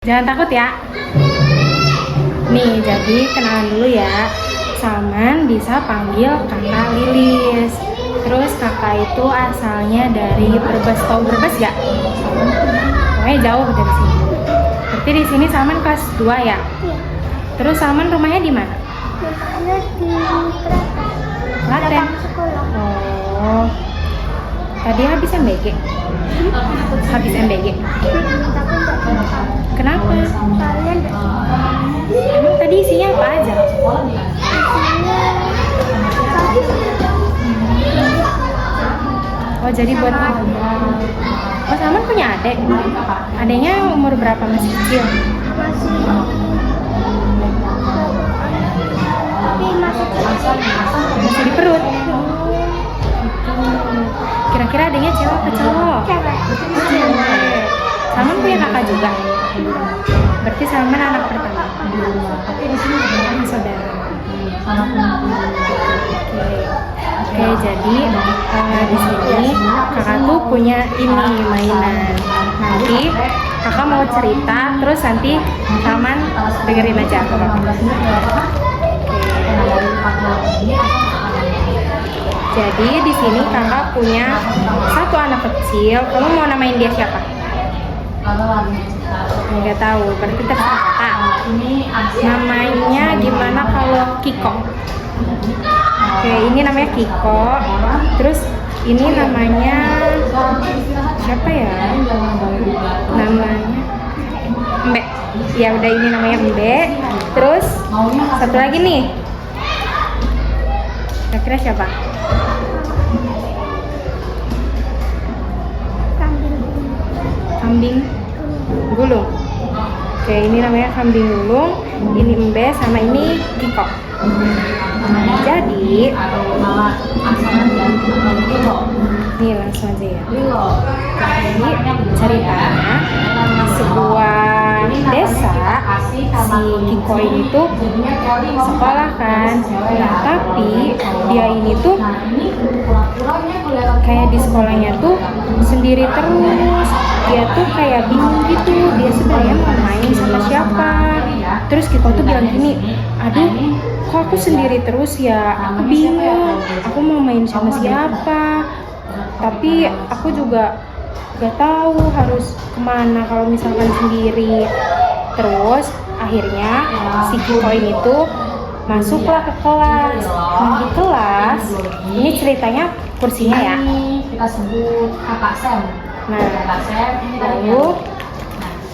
Jangan takut ya. Nih, jadi kenalan dulu ya. Salman bisa panggil kakak Lilis. Terus kakak itu asalnya dari Brebes. Tahu Brebes gak? Pokoknya jauh dari sini. Berarti di sini Salman kelas 2 ya? Iya. Terus Salman rumahnya di mana? Rumahnya di Klaten. Klaten. Sekolah. Oh. Tadi habis MBG? Habis MBG? Tapi nggak tahu. Kenapa? Kalian nggak Emang tadi isinya apa aja? Oh, jadi buat Oh, Salman punya adik? Adiknya umur berapa, masih kecil? Masih di perut? Kira-kira adiknya cewek atau cowok? Cewek. Cewek. Salman punya kakak juga? Berarti Salman anak pertama? Saudara. Oke, jadi di sini kakak tuh punya ini mainan. Nanti kakak mau cerita, terus nanti Salman dengerin aja. Jadi di sini kakak punya satu anak kecil. Kamu mau namain dia siapa? Nggak tahu. Berarti terserah kakak. Namanya gimana kalau Kiko? Oke, ini namanya Kiko. Terus ini namanya siapa ya? Namanya Mbe. Ya udah, ini namanya Mbe. Terus satu lagi nih. Kira-kira siapa? Kambing gulung. Oke, ini namanya kambing gulung. Ini Mbe sama ini Kiko. Jadi nih langsung aja ya. Jadi ceritanya sebuah desa, si Kiko ini tuh sekolah kan. Nah, tapi dia ini tuh kayak di sekolahnya tuh sendiri terus. Dia tuh kayak bingung gitu, dia sebenarnya mau main sama siapa. Terus Kiko tuh bilang gini, aduh kok aku sendiri terus ya, aku bingung, aku mau main sama siapa, tapi aku juga gak tahu harus kemana kalau misalkan sendiri. Terus akhirnya si Kiko ini tuh masuklah ke kelas. Nah, di kelas ini ceritanya kursinya ya, kita sebut kakak Sam. nah lalu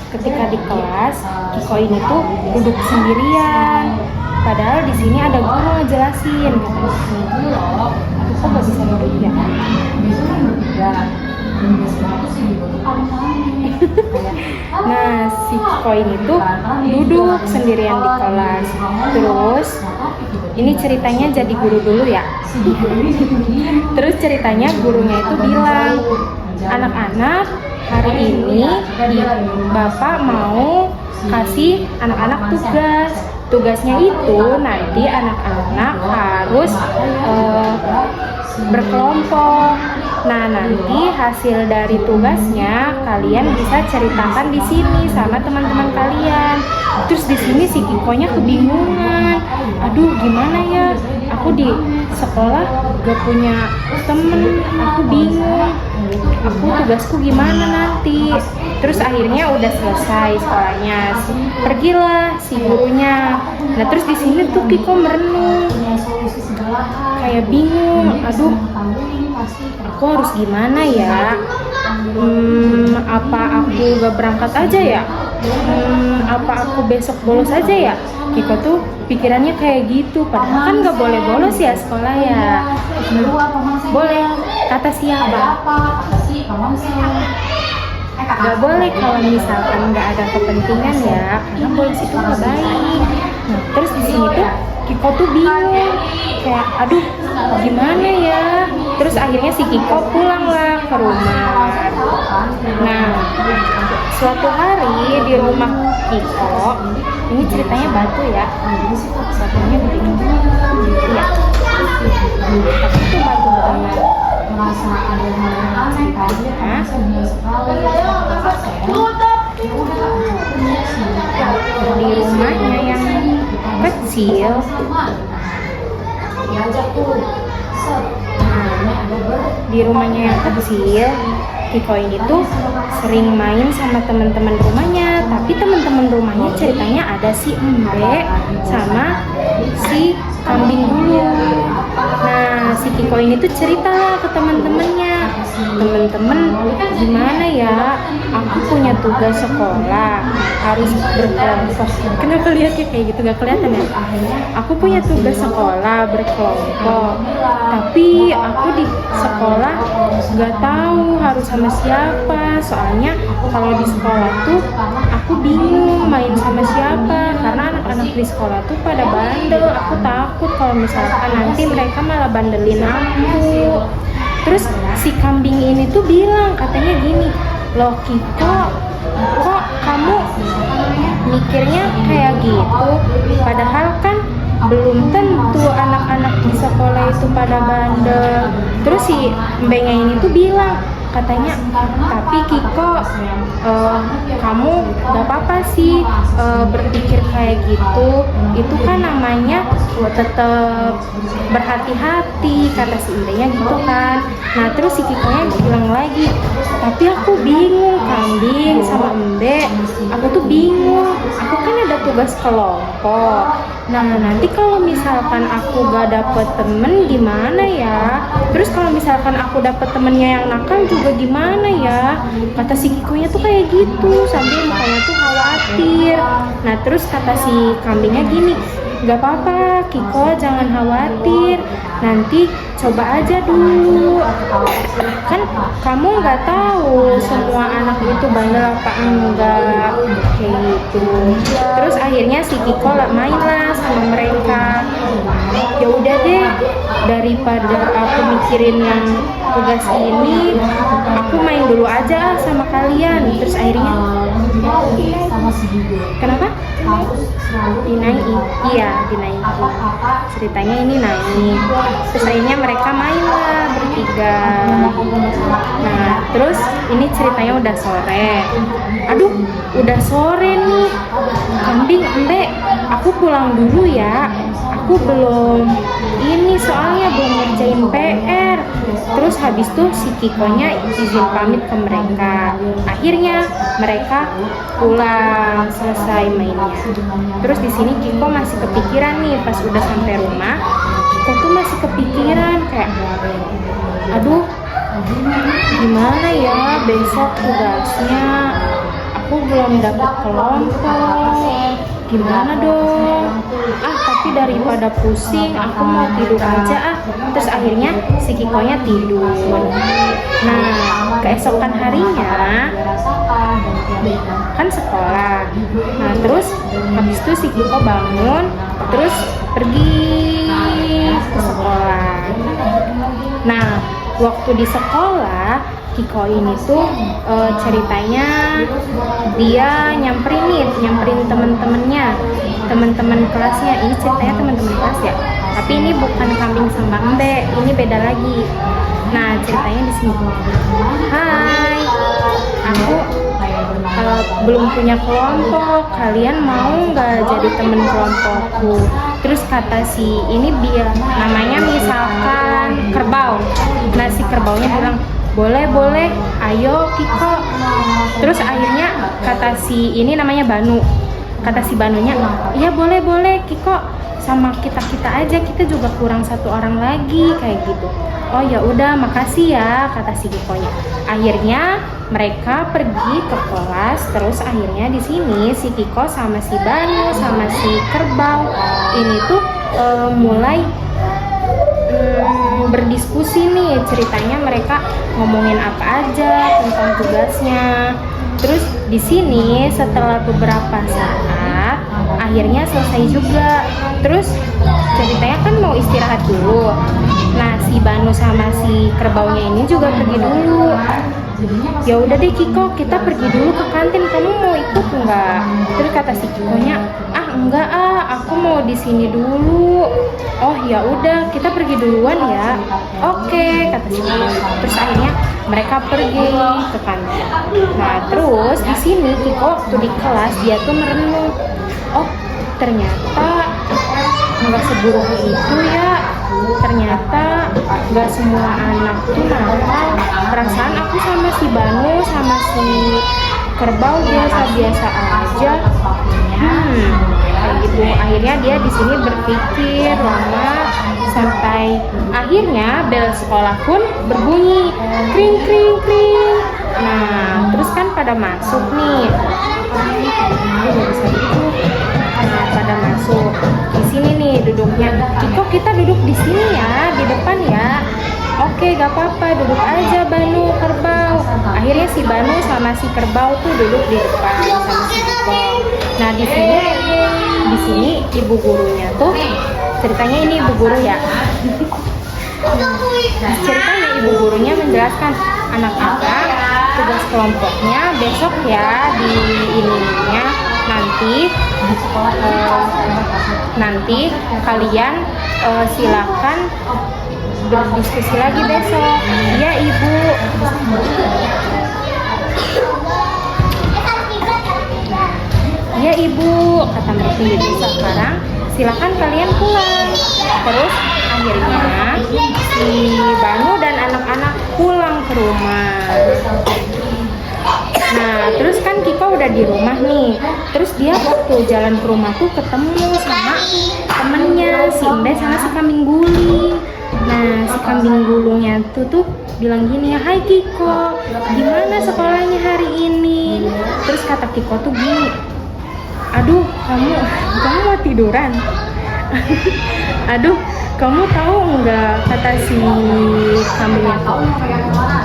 ketika di kelas Kiko ini tuh duduk sendirian, padahal di sini ada guru ngejelasin. Kok gak bisa duduk ya? Nah, si Kiko ini tuh duduk sendirian di kelas. Terus ini ceritanya jadi guru dulu ya. Terus ceritanya gurunya itu bilang, anak-anak, hari ini Bapak mau kasih anak-anak tugas. Tugasnya itu nanti anak-anak harus berkelompok. Nah, nanti hasil dari tugasnya kalian bisa ceritakan di sini sama teman-teman kalian. Terus di sini si Kikonya kebingungan. Aduh, gimana ya? Aku di sekolah gak punya temen, aku bingung. Aku tugasku gimana nanti? Terus akhirnya udah selesai sekolahnya, pergilah si gurunya. Nah, terus di sini tuh Kiko merenung, kayak bingung. Aduh, aku harus gimana ya? Apa aku gak berangkat aja ya? Apa aku besok bolos aja ya? Kiko tuh pikirannya kayak gitu. Padahal kan gak boleh bolos ya sekolah ya. Boleh, kata siapa? Gak boleh kalau misalkan gak ada kepentingan ya, karena bolos itu gak baik. Nah, terus di sini tuh Kiko tuh bingung, kayak aduh gimana ya. Terus akhirnya si Kiko pulanglah ke rumah. Nah, suatu hari di rumah Kiko, ini ceritanya batu ya, batunya begini ya, tapi itu batu banget. Merasa ada hal yang aneh, Nah, di rumahnya yang kecil. Di rumahnya yang kecil, Kiko ini tuh sering main sama teman-teman rumahnya, tapi teman-teman rumahnya ceritanya ada si Embe sama si kambing dulu. Nah, si Kiko ini tuh cerita lah ke teman-temannya, teman-teman gimana ya, aku punya tugas sekolah harus berkelompok. Kenapa lihatnya kayak gitu, gak kelihatan ya? Aku punya tugas sekolah berkelompok, tapi aku di sekolah gak tahu harus sama siapa. Soalnya kalau di sekolah tuh aku bingung main sama siapa, karena anak-anak di sekolah tuh pada bandel. Aku takut kalau misalkan nanti mereka malah bandelin aku. Terus si kambing ini tuh bilang, katanya gini, loh Kiko, kok kamu mikirnya kayak gitu? Padahal kan belum tentu anak-anak di sekolah itu pada bandel. Terus si mbengnya ini tuh bilang, katanya, tapi Kiko, kamu gak apa-apa sih berpikir kayak gitu. Itu kan namanya tetap berhati-hati, kata si Indenya gitu kan. Nah terus si Kikonya bilang lagi, tapi aku bingung kambing sama Embe, aku tuh bingung, aku kan ada tugas kelompok. Nah nanti kalau misalkan aku gak dapet temen gimana ya? Terus kalau misalkan aku dapet temennya yang nakal juga gimana ya? Kata si Kikonya tuh kayak gitu, sambil mukanya tuh khawatir. Nah terus kata si kambingnya gini, gak apa-apa Kiko, jangan khawatir, nanti coba aja dulu, kan kamu nggak tahu semua anak itu bandel apa enggak, kayak gitu. Terus akhirnya si Kiko main lah sama mereka. Ya udah deh, daripada aku mikirin yang tugas ini, aku main dulu aja sama kalian. Terus akhirnya kenapa? Dinaiki, iya dinaiki. Ceritanya ini naik. Terus akhirnya mereka main lah bertiga. Nah terus ini ceritanya udah sore. Aduh, udah sore nih. Kambing, Embe, aku pulang dulu ya. Aku belum ini, soalnya belum ngerjain PR. Terus habis tuh si Kikonya izin pamit ke mereka. Akhirnya mereka pulang selesai mainnya. Terus di sini Kiko masih kepikiran nih, pas udah sampai rumah, Kiko tuh masih kepikiran kayak, aduh, gimana ya besok tugasnya? Aku belum dapat kelompok. Gimana dong? Tapi daripada pusing, aku mau tidur aja ah. Terus akhirnya si Kikonya tidur. Nah, keesokan harinya kan sekolah. Nah, terus habis itu si Kiko bangun, terus pergi ke sekolah. Nah, waktu di sekolah, Kiko ini tuh ceritanya dia nyamperin temen-temennya, temen-temen kelasnya. Ini ceritanya temen-temen kelas ya, tapi ini bukan kambing sama Embe, ini beda lagi. Nah ceritanya di sini, hai, aku belum punya kelompok, kalian mau nggak jadi temen kelompokku? Terus kata si ini biar namanya misalkan kerbau. Nah si kerbaunya bilang, boleh, ayo Kiko. Terus akhirnya kata si ini namanya Banu, kata si Banunya, iya boleh Kiko, sama kita aja, kita juga kurang satu orang lagi, kayak gitu. Oh ya udah, makasih ya, kata si Kikonya. Akhirnya mereka pergi ke kelas. Terus akhirnya di sini si Kiko sama si Banu sama si kerbau ini tuh mulai berdiskusi nih. Ceritanya mereka ngomongin apa aja tentang tugasnya. Terus di sini setelah beberapa saat akhirnya selesai juga. Terus ceritanya kan mau istirahat dulu. Nah si Banu sama si kerbaunya ini juga pergi dulu. Ya udah deh Kiko, kita pergi dulu ke kantin, kamu mau ikut nggak? Terus kata si Kikonya, enggak aku mau di sini dulu. Oh ya udah, kita pergi duluan ya. Oke, kata si Kiko. Terus akhirnya mereka pergi ke kantin. Nah terus di sini Kiko waktu di kelas dia tuh merenung, oh ternyata nggak seburuk itu ya, ternyata nggak semua anak tuh nakal. Perasaan aku sama si Banu sama si Kerbau biasa-biasa aja. Kayak gitu. Akhirnya dia di sini berpikir lama sampai akhirnya bel sekolah pun berbunyi kring kring kring. Nah terus kan pada masuk nih. Nah pada masuk di sini nih duduknya. Kiko kita duduk di sini ya, di depan ya. Oke, gak apa-apa, duduk aja Banu, Kerbau. Akhirnya si Banu sama si Kerbau tuh duduk di depan sama si Kiko. Nah di sini ibu gurunya tuh ceritanya ini ibu guru ya. Ceritanya ibu gurunya menjelaskan anak-anak tugas kelompoknya besok ya di ininya nanti kalian silakan berdiskusi lagi besok. Iya ibu. Iya ibu, kata mereka gitu. Sekarang silakan kalian pulang. Terus akhirnya si Banu dan anak-anak pulang ke rumah. Nah terus kan Kiko udah di rumah nih. Terus dia waktu jalan ke rumah tuh ketemu sama temennya si Embe sama si kambing guling. Nah si kambing gulungnya tuh bilang gini, hai Kiko, gimana sekolahnya hari ini? Terus kata Kiko tuh gini, aduh kamu mau tiduran? Aduh kamu tahu nggak, kata si kambingnya tuh,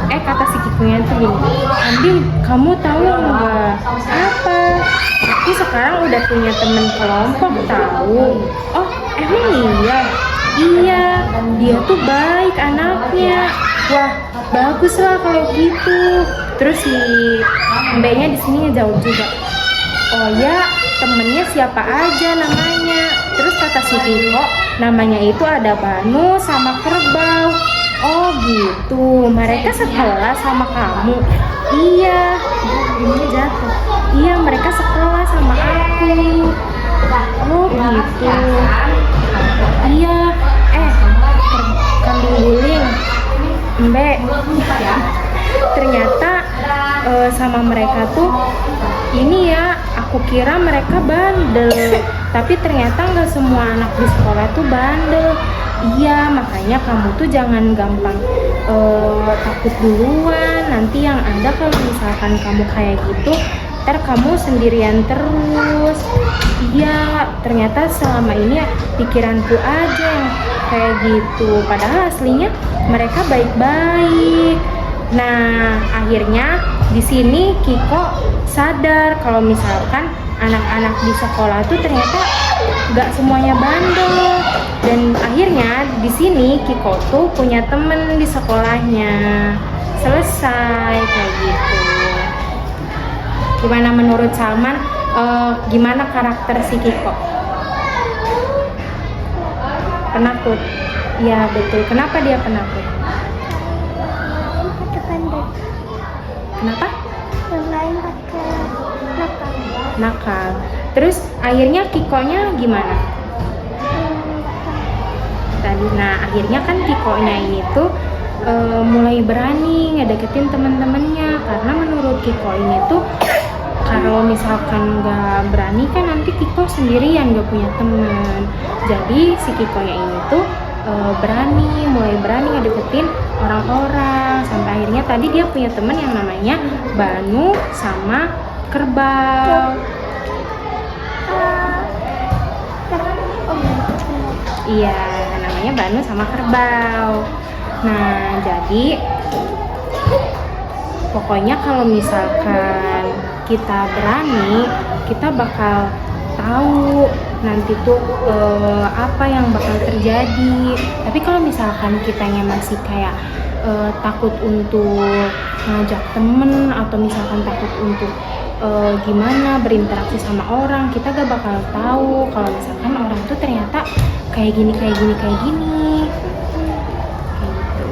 kata si Kikonya tuh gini, kambing kamu tahu nggak apa? Tapi sekarang udah punya temen kelompok tahu. Oh emang iya? Iya, dia tuh baik anaknya. Wah, bagus lah kalau gitu. Terus si mbaknya di sini ngejawab juga. Oh ya, temennya siapa aja namanya? Terus kata si Kiko, namanya itu ada Banu sama Kerbau. Oh gitu, mereka sekelas sama kamu? Iya, ini jatuh. Iya, mereka sekelas sama aku. Oh gitu. Iya, kambing guling, Mbak, ternyata sama mereka tuh ini ya, aku kira mereka bandel, tapi ternyata nggak semua anak di sekolah tuh bandel. Iya, makanya kamu tuh jangan gampang takut duluan. Nanti yang ada kalau misalkan kamu kayak gitu, ntar kamu sendirian terus. Iya, ternyata selama ini ya pikiranku aja yang kayak gitu. Padahal aslinya mereka baik-baik. Nah, akhirnya di sini Kiko sadar kalau misalkan anak-anak di sekolah tuh ternyata nggak semuanya bandel. Dan akhirnya di sini Kiko tuh punya temen di sekolahnya. Selesai kayak gitu. Gimana menurut Salman? Gimana karakter si Kiko? Penakut. Ya betul. Kenapa dia penakut? Kenapa? Yang lain pakai Nakal. Terus akhirnya Kikonya gimana? Tadi, nah akhirnya kan Kikonya ini tuh mulai berani ngedeketin teman-temannya, karena menurut Kiko ini tuh kalau misalkan nggak berani kan nanti Kiko sendirian nggak punya teman. Jadi si Kikonya ini tuh mulai berani ngedeketin orang-orang, sampai akhirnya tadi dia punya teman yang namanya Banu sama Kerbau. Iya, namanya Banu sama Kerbau. Nah, jadi pokoknya kalau misalkan kita berani, kita bakal tahu nanti tuh apa yang bakal terjadi. Tapi kalau misalkan kitanya masih kayak takut untuk ngajak temen, atau misalkan takut untuk gimana berinteraksi sama orang, kita gak bakal tahu kalau misalkan orang tuh ternyata kayak gini kayak gini kayak gini. Gitu.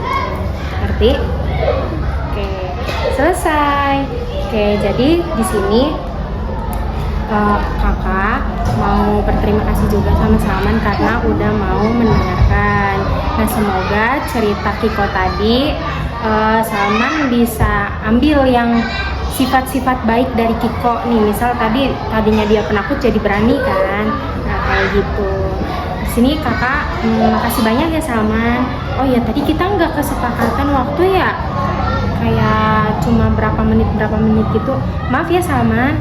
Ngerti? Oke. selesai. Oke, jadi di sini kakak mau berterima kasih juga sama Salman karena udah mau mendengarkan. Nah, semoga cerita Kiko tadi Salman bisa ambil yang sifat-sifat baik dari Kiko nih. Misal tadinya dia penakut jadi berani kan. Nah, kayak gitu. Di sini kakak makasih banyak ya Salman. Oh ya, tadi kita nggak kesepakatan waktu ya. Kayak cuma berapa menit gitu. Maaf ya Salman.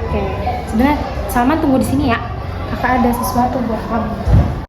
Oke, sebenarnya Salman tunggu di sini ya. Kakak ada sesuatu buat kamu.